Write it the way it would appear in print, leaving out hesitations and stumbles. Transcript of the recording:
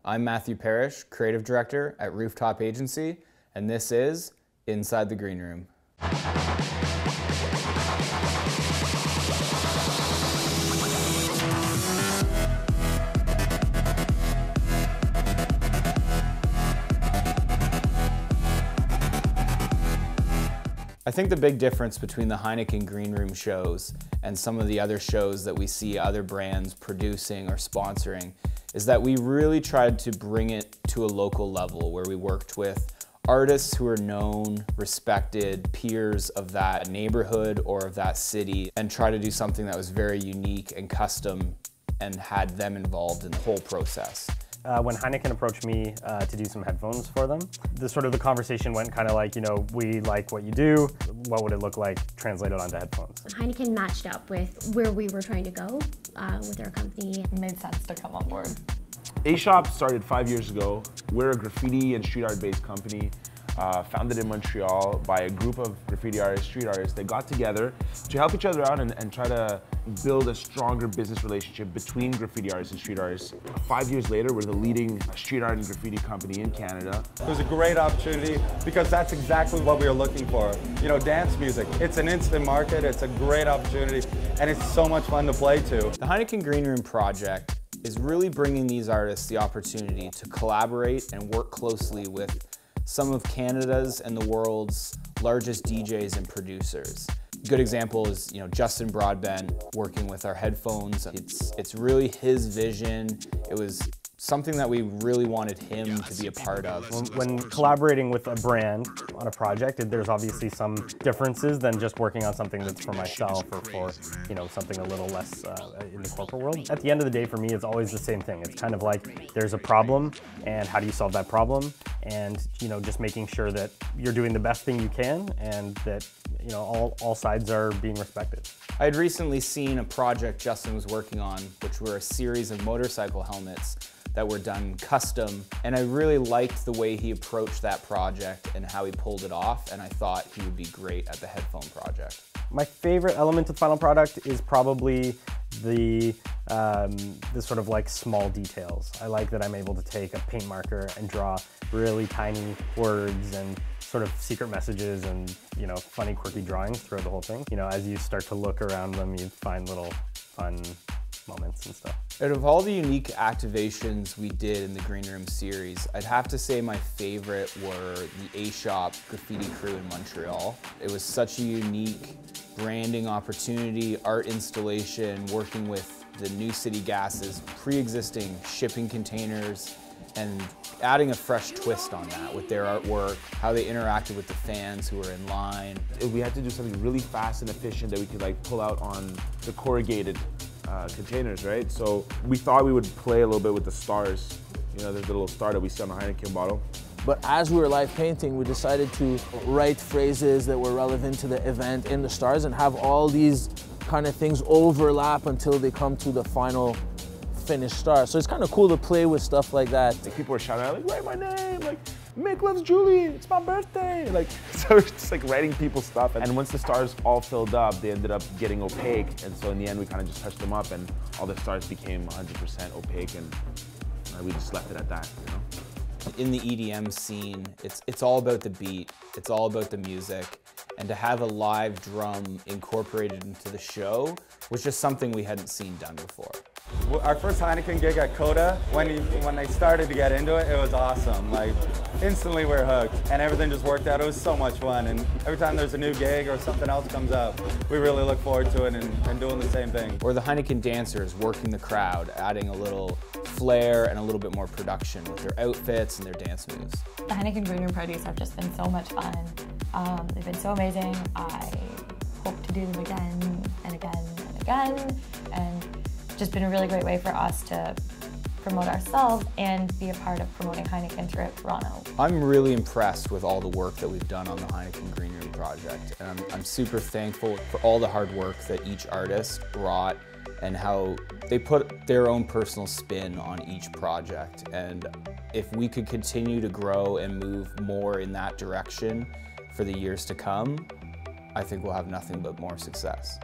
I'm Matthew Parrish, Creative Director at Rooftop Agency, and this is Inside the Green Room. I think the big difference between the Heineken Green Room shows and some of the other shows that we see other brands producing or sponsoring is that we really tried to bring it to a local level where we worked with artists who are known, respected, peers of that neighborhood or of that city, and try to do something that was very unique and custom and had them involved in the whole process. When Heineken approached me to do some headphones for them, the conversation went kind of like, you know, we like what you do, what would it look like translated onto headphones? Heineken matched up with where we were trying to go with our company. It made sense to come on board. A'shop started 5 years ago. We're a graffiti and street art based company. Founded in Montreal by a group of graffiti artists, street artists. They got together to help each other out and try to build a stronger business relationship between graffiti artists and street artists. 5 years later, we're the leading street art and graffiti company in Canada. It was a great opportunity because that's exactly what we were looking for. You know, dance music, it's an instant market, it's a great opportunity, and it's so much fun to play to. The Heineken Green Room project is really bringing these artists the opportunity to collaborate and work closely with some of Canada's and the world's largest DJs and producers. A good example is, you know, Justin Broadbent working with our headphones. It's really his vision. It was something that we really wanted him to be a part of. When collaborating with a brand on a project, there's obviously some differences than just working on something that's for myself or for, you know, something a little less in the corporate world. At the end of the day, for me, it's always the same thing. It's kind of like there's a problem, and how do you solve that problem? And, you know, just making sure that you're doing the best thing you can and that, you know, all sides are being respected. I had recently seen a project Justin was working on, which were a series of motorcycle helmets that were done custom, and I really liked the way he approached that project and how he pulled it off, and I thought he would be great at the headphone project. My favorite element of the final product is probably the sort of like small details. I like that I'm able to take a paint marker and draw really tiny words and sort of secret messages and, you know, funny, quirky drawings throughout the whole thing. You know, as you start to look around them, you find little fun moments and stuff. Out of all the unique activations we did in the Green Room series, I'd have to say my favorite were the A'shop graffiti crew in Montreal. It was such a unique branding opportunity, art installation, working with the New City Gas's pre-existing shipping containers and adding a fresh twist on that with their artwork, how they interacted with the fans who were in line. We had to do something really fast and efficient that we could like pull out on the corrugated containers, right? So we thought we would play a little bit with the stars. You know, there's the little star that we see on the Heineken bottle. But as we were live painting, we decided to write phrases that were relevant to the event in the stars and have all these kind of things overlap until they come to the final finished star. So it's kind of cool to play with stuff like that. Like people were shouting out, like, write my name, like, Mick loves Julie, it's my birthday. Like, so it's just like writing people's stuff. And once the stars all filled up, they ended up getting opaque. And so in the end, we kind of just touched them up and all the stars became 100% opaque, and we just left it at that, you know? In the EDM scene, it's all about the beat, it's all about the music, and to have a live drum incorporated into the show was just something we hadn't seen done before. Our first Heineken gig at Coda, when they started to get into it, it was awesome. Like, instantly we're hooked, and everything just worked out. It was so much fun, and every time there's a new gig or something else comes up, we really look forward to it and doing the same thing. Or the Heineken dancers working the crowd, adding a little flair and a little bit more production with their outfits and their dance moves. The Heineken Green Room parties have just been so much fun. They've been so amazing. I hope to do them again and again and again, and just been a really great way for us to promote ourselves and be a part of promoting Heineken throughout Toronto. I'm really impressed with all the work that we've done on the Heineken Green Room project, and I'm super thankful for all the hard work that each artist brought and how they put their own personal spin on each project. And if we could continue to grow and move more in that direction for the years to come, I think we'll have nothing but more success.